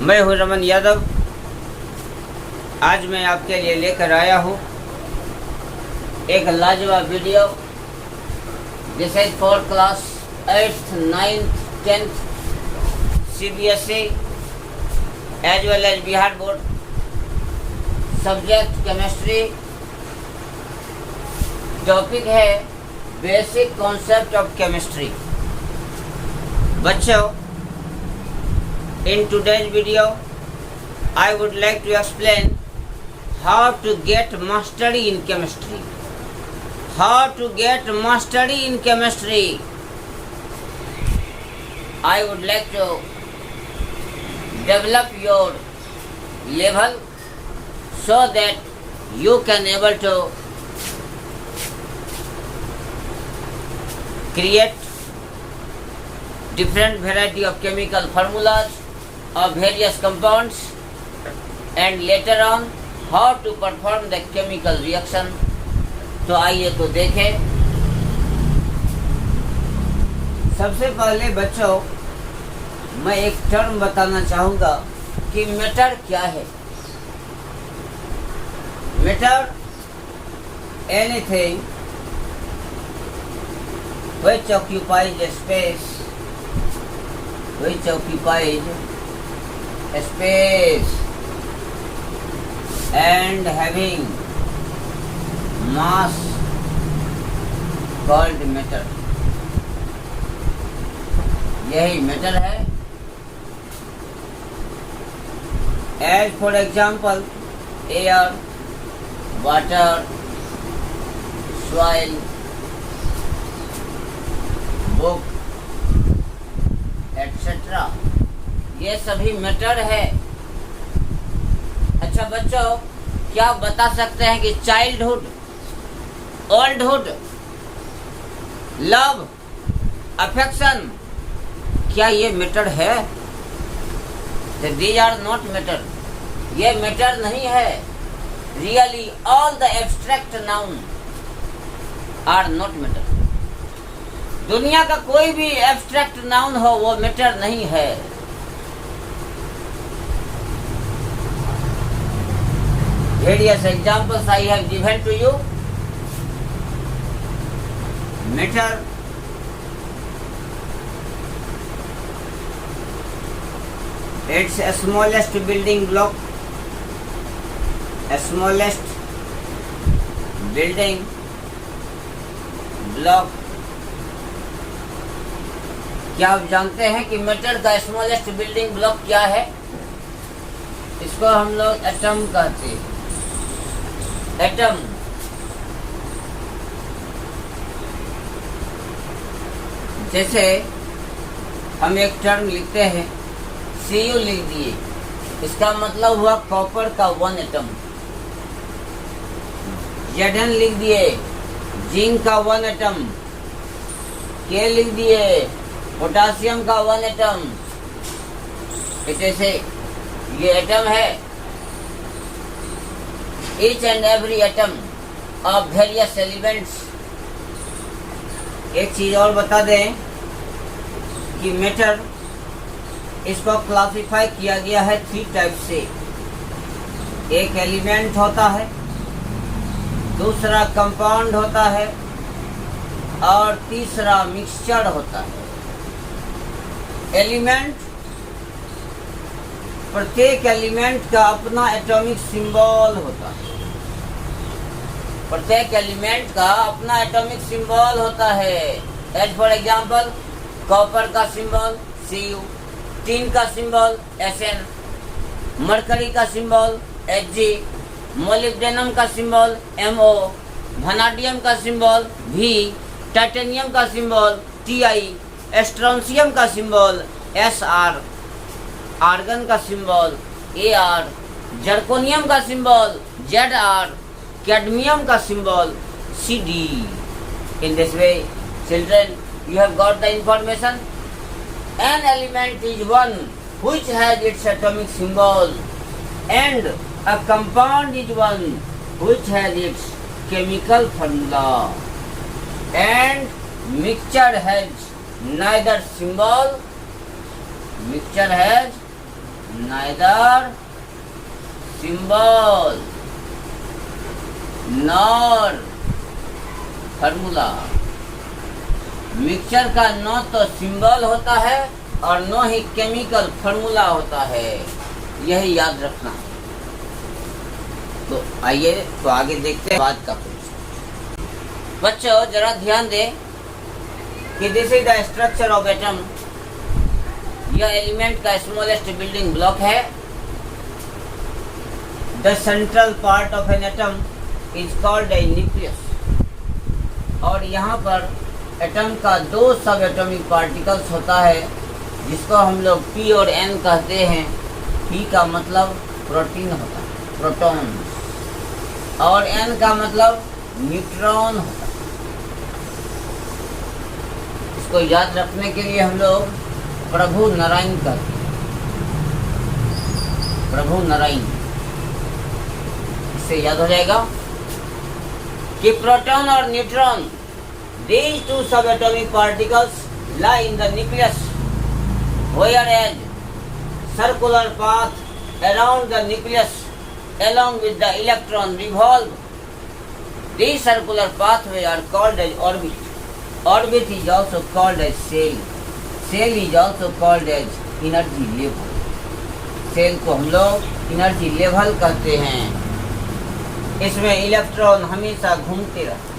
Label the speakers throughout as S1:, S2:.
S1: मैं हूं रमन यादव। आज मैं आपके लिए लेकर आया हूं एक लाजवाब video. This is for class 8th, 9th, 10th CBSE as well as Bihar board. Subject chemistry. Topic है बेसिक कॉन्सेप्ट ऑफ केमिस्ट्री। बच्चों, in today's video I would like to explain how to get mastery in chemistry. How to get mastery in chemistry. I would like to develop your level so that you can able to create different variety of chemical formulas of various compounds and later on how to perform the chemical reaction. तो आइए तो देखें। सबसे पहले बच्चों मैं एक term बताना चाहूँगा कि मैटर क्या है। Matter anything which occupies a space and having mass called matter। यही मैटर है। As for example air, water, soil, book etcetera, ये सभी मैटर है। अच्छा बच्चों, क्या आप बता सकते हैं कि चाइल्डहुड, ओल्डहुड, लव, अफेक्शन, क्या ये मैटर है? These are not matter. ये मैटर नहीं है। Really all the abstract noun are not matter. दुनिया का कोई भी एब्स्ट्रैक्ट नाउन हो वो मैटर नहीं है। Various examples I have given to you. Matter, its smallest building block, smallest building block। क्या आप जानते हैं कि मैटर का स्मॉलेस्ट बिल्डिंग ब्लॉक क्या है? इसको हम लोग एटम कहते हैं। एटम जैसे हम एक टर्म लिखते हैं, Cu लिख दिए, इसका मतलब हुआ कॉपर का 1 एटम। Zn लिख दिए, जिंक का 1 एटम। K लिख दिए, पोटासियम का 1 एटम। ऐसे ये एटम है। Each and every atom of various elements। एक चीज और बता दें कि मैटर, इसको क्लासिफाई किया गया है 3 टाइप से। एक एलिमेंट होता है, दूसरा कंपाउंड होता है और तीसरा मिक्सचर होता है। एलिमेंट, प्रत्येक एलिमेंट का अपना एटॉमिक सिंबल होता है। प्रत्येक एलिमेंट का अपना एटॉमिक सिंबल होता है। एज फॉर एग्जांपल कॉपर का सिंबल Cu, टिन का सिंबल Sn, मरकरी का सिंबल Hg, मोलिब्डेनम का सिंबल Mo, वनाडियम का सिंबल V, टाइटेनियम का सिंबल Ti, स्ट्रोंशियम का सिंबल Sr, आर्गन का सिंबल Ar, जर्कोनियम का सिंबल Zr, कैडमियम का symbol Cd। In this way, children, you have got the information. An element is one which has its atomic symbol, and a compound is one which has its chemical formula, and mixture has neither symbol, mixture has neither symbol nor formula। Mixture का न तो symbol होता है और न ही chemical formula होता है, यही याद रखना। तो आइए तो आगे देखते हैं बात का कुछ। बच्चों जरा ध्यान दें कि this is the structure of atom. यह एलिमेंट का स्मॉलेस्ट बिल्डिंग ब्लॉक है। The central part of an atom is called a nucleus. और यहाँ पर एटम का दो सब एटॉमिक पार्टिकल्स होता है, जिसको हम लोग P और N कहते हैं। P का मतलब प्रोटीन होता है, प्रोटॉन, और N का मतलब न्यूट्रॉन होता है। इसको याद रखने के लिए हम लोग प्रभु नारायण कहते हैं, प्रभु नारायण। इससे याद हो जाएगा कि प्रोटॉन और neutron, these two subatomic particles lie in the nucleus, whereas circular path around the nucleus along with the electron revolve. These circular pathway are called as orbit. Orbit is also called as cell. Cell is also called as energy level. Cell को हम लोग energy level कहते हैं। इसमें electron हमेशा घूमते रहते हैं।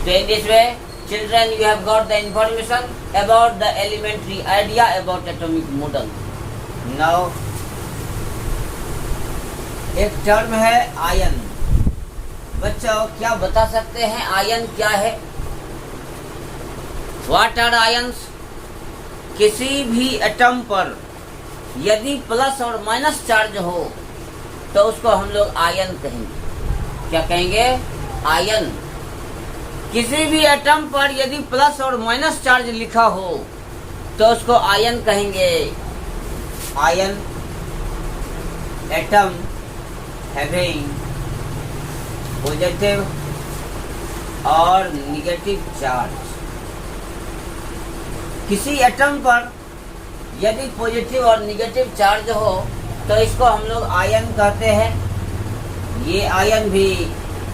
S1: So in this way, children, you have got the information about the elementary idea about atomic model. Now, एक टर्म है आयन। बच्चों क्या बता सकते हैं आयन क्या है? What are ions? किसी भी एटम पर यदि प्लस और माइनस चार्ज हो तो उसको हम लोग आयन कहेंगे। क्या कहेंगे? आयन। किसी भी एटम पर यदि प्लस और माइनस चार्ज लिखा हो तो उसको आयन कहेंगे। आयन, एटम हैविंग पॉजिटिव और नेगेटिव चार्ज। किसी एटम पर यदि पॉजिटिव और नेगेटिव चार्ज हो तो इसको हम लोग आयन कहते हैं। ये आयन भी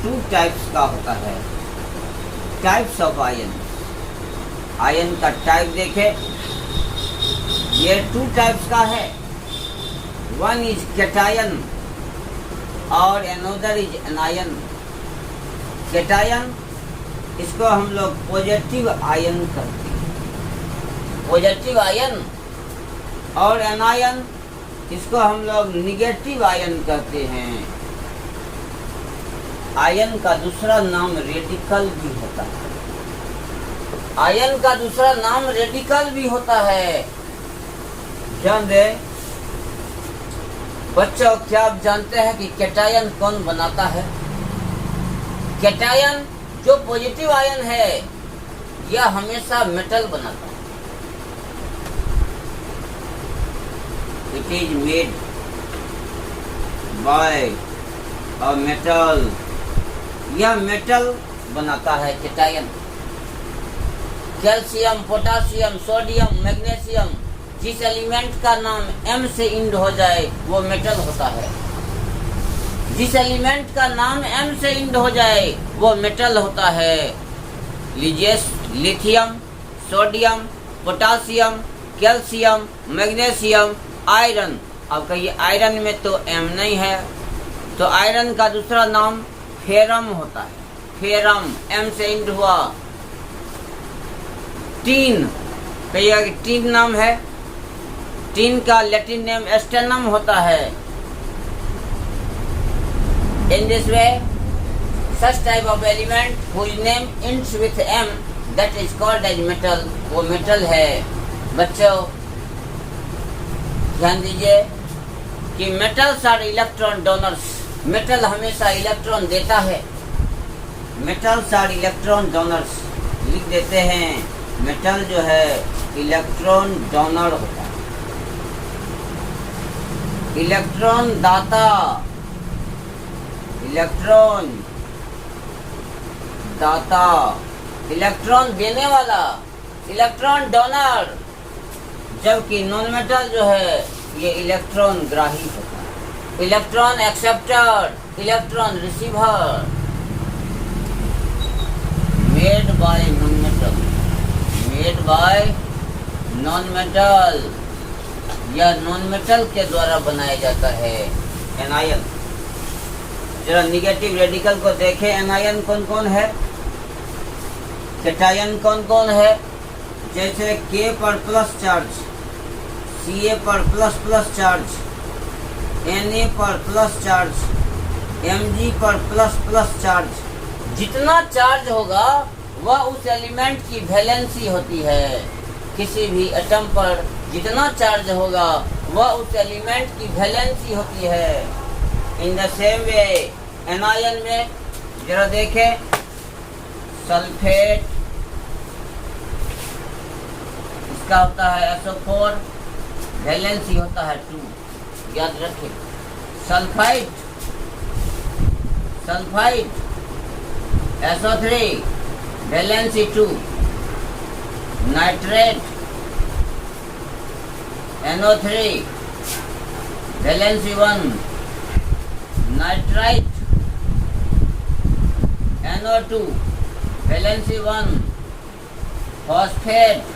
S1: टू टाइप्स का होता है। Types of ion. आयन का टाइप देखें, ये टू टाइप्स का है। वन इज कैटायन और अनदर इज एनायन। कैटायन इसको हम लोग पॉजिटिव आयन कहते हैं, पॉजिटिव आयन। और एनायन इसको हम लोग निगेटिव आयन कहते हैं। आयन का दूसरा नाम रेडिकल भी होता है। आयन का दूसरा नाम रेडिकल भी होता है। ध्यान दें बच्चों, क्या आप जानते हैं कि कैटायन कौन बनाता है? कैटायन जो पॉजिटिव आयन है यह हमेशा मेटल बनाता है। It is made by a metal. यह मेटल बनाता है cation. Calcium, potassium, sodium, magnesium, जिस एलिमेंट का नाम M से इंड हो जाए वो मेटल होता है। जिस एलिमेंट का नाम M से इंड हो जाए वो मेटल होता है। लीजिए, lithium, sodium, potassium, calcium, magnesium, iron. अब कहिए आयरन में तो M नहीं है, तो आयरन का दूसरा नाम फेरम होता है। फेरम, M से इंड हुआ। टीन, कहिएगा कि टीन नाम है। टीन का लैटिन नेम एस्टेनम होता है। In this way such type of element whose name ends with M that is called as metal, वो मेटल है। बच्चों ध्यान दीजिए कि metals are electron donors. Metal हमेशा इलेक्ट्रॉन देता है। मेटल्स आर इलेक्ट्रॉन डोनर्स, लिख देते हैं। मेटल जो है इलेक्ट्रॉन डोनर होता है। इलेक्ट्रॉन दाता, इलेक्ट्रॉन दाता, इलेक्ट्रॉन देने वाला, इलेक्ट्रॉन डोनर। जबकि नॉन मेटल जो है ये इलेक्ट्रॉन ग्राही होता है, electron acceptor, electron receiver. Made by non metal, made by non metal, या नॉन मेटल के द्वारा बनाया जाता है। एनायन, जरा निगेटिव रेडिकल को देखें। एनायन कौन कौन है, कैटायन कौन कौन है, जैसे K पर प्लस चार्ज, Ca पर प्लस प्लस चार्ज, Na पर प्लस चार्ज, Mg पर प्लस प्लस चार्ज। जितना चार्ज होगा वह उस एलिमेंट की वैलेंसी होती है। किसी भी एटम पर जितना चार्ज होगा वह उस एलिमेंट की वैलेंसी होती है। In the same way anion में जरा देखें, सल्फेट इसका होता है SO4, वैलेंसी होता है 2, याद रखें। Sulphide, sulphide SO3, valency 2। Nitrate NO3, valency 1। Nitrite NO2, valency 1। Phosphate,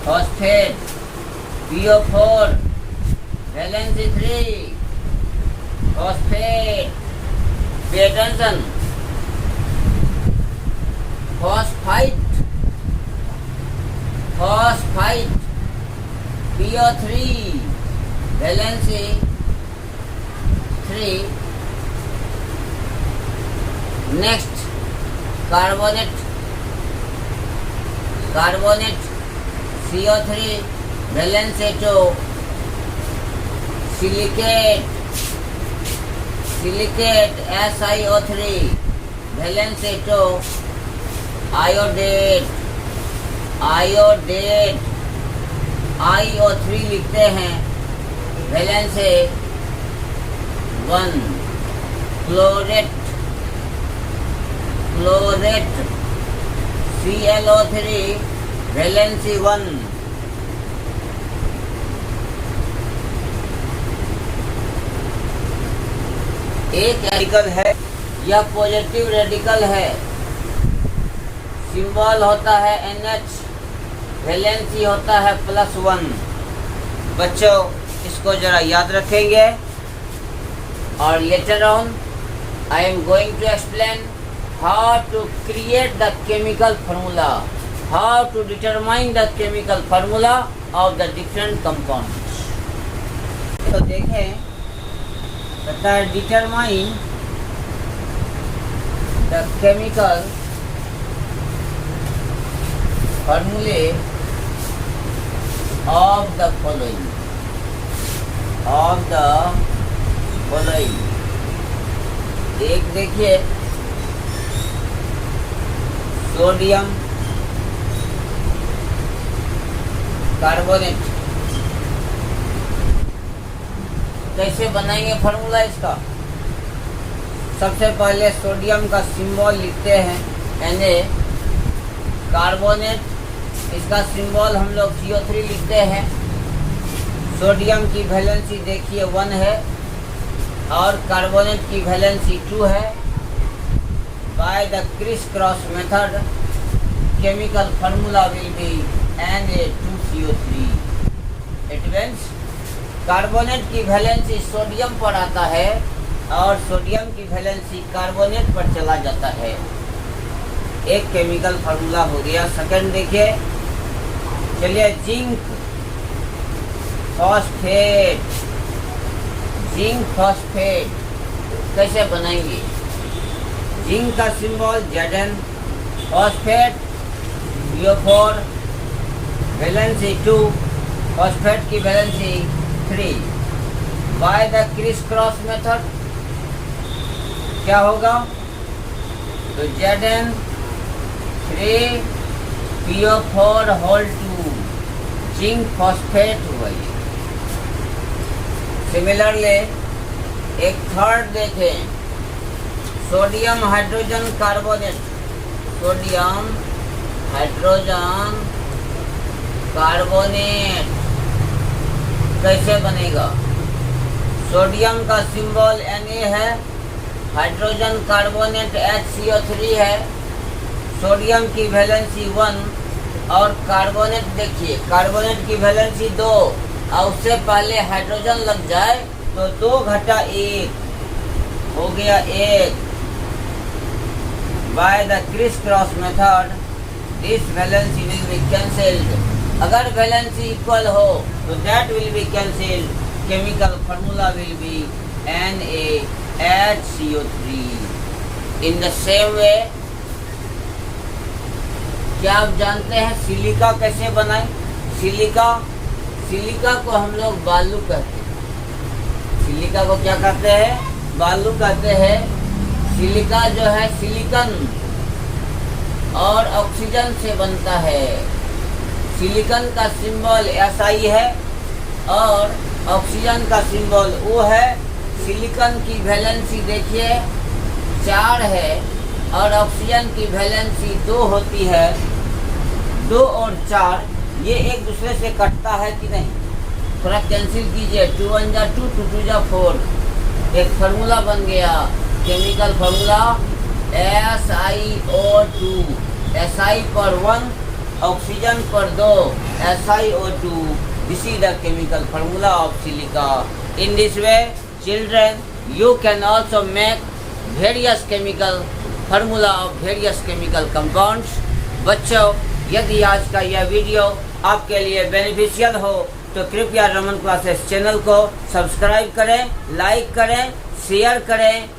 S1: phosphate PO4, valency 3। Phosphate, pay attention, phosphite, phosphite PO3, valency 3। Next carbonate, carbonate CO3, valency 2। Silicate, silicate SiO3, valency 2। Iodate, iodate IO3 लिखते हैं, valency 1। Chlorate, chlorate ClO3, valency 1। एक radical है, यह positive radical है, symbol होता है NH, valency होता है +1। बच्चों इसको जरा याद रखेंगे, और later on I am going to explain how to create the chemical formula, how to determine the chemical formula of the different compounds. तो देखें, कहता है डिटरमाइन द केमिकल फार्मूले of the following, of the following। एक देखिए, sodium carbonate. कैसे बनाएंगे formula इसका? सबसे पहले सोडियम का सिंबल लिखते हैं Na, कार्बोनेट इसका सिंबल हम लोग CO3 लिखते हैं। सोडियम की वैलेंसी देखिए 1 है और कार्बोनेट की वैलेंसी 2 है। Bye the criss cross method chemical formula will be Na2CO3। It means carbonate की वैलेंसी सोडियम पर आता है और सोडियम की वैलेंसी कार्बोनेट पर चला जाता है। एक केमिकल फार्मूला हो गया। सेकंड देखिए, चलिए जिंक फॉस्फेट, जिंक फॉस्फेट कैसे बनाएंगे? जिंक का symbol Zn, phosphate PO4, valency 2, phosphate की valency 3। By the criss cross method क्या होगा? तो Zn 3 PO4 whole 2 zinc phosphate हुआ ये। सिमिलरली एक थर्ड देखें, sodium hydrogen carbonate, sodium hydrogen carbonate कैसे बनेगा? सोडियम का सिंबल Na है, हाइड्रोजन कार्बोनेट HCO3 है, सोडियम की वैलेंसी 1 और कार्बोनेट देखिए कार्बोनेट की वैलेंसी 2 और उससे पहले हाइड्रोजन लग जाए तो 2 घटा 1 हो गया 1। Bye the criss cross method this valency will be cancelled. अगर वैलेंसी इक्वल हो तो that will be cancelled, chemical formula will be NaHCO3। In the same way, क्या आप जानते हैं सिलिका कैसे बनाएं? सिलिका को हम लोग बालू कहते हैं। सिलिका को क्या कहते हैं? बालू कहते हैं। सिलिका जो है सिलिकन और ऑक्सीजन से बनता है। सिलिकन का सिंबल Si है और ऑक्सीजन का सिंबल O है। सिलिकन की वैलेंसी देखिए 4 है और ऑक्सीजन की वैलेंसी 2 होती है। 2 और 4 ये एक दूसरे से कटता है कि नहीं? थोड़ा कैंसिल कीजिए, 2 1 जा 2, 2 2 जा 4। एक फार्मूला बन गया, केमिकल फार्मूला SiO2। Si पर 1, ऑक्सीजन पर 2, SiO2। This is the chemical formula of silica. In this way, children, you can also make various chemical formula of various chemical compounds. बच्चों, यदि आज का यह वीडियो आपके लिए बेनिफिशियल हो तो कृपया रमन क्लासेस चैनल को सब्सक्राइब करें, लाइक करें, शेयर करें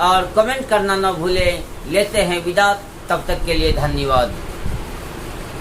S1: और कमेंट करना न भूलें। लेते हैं विदा, तब तक के लिए धन्यवाद।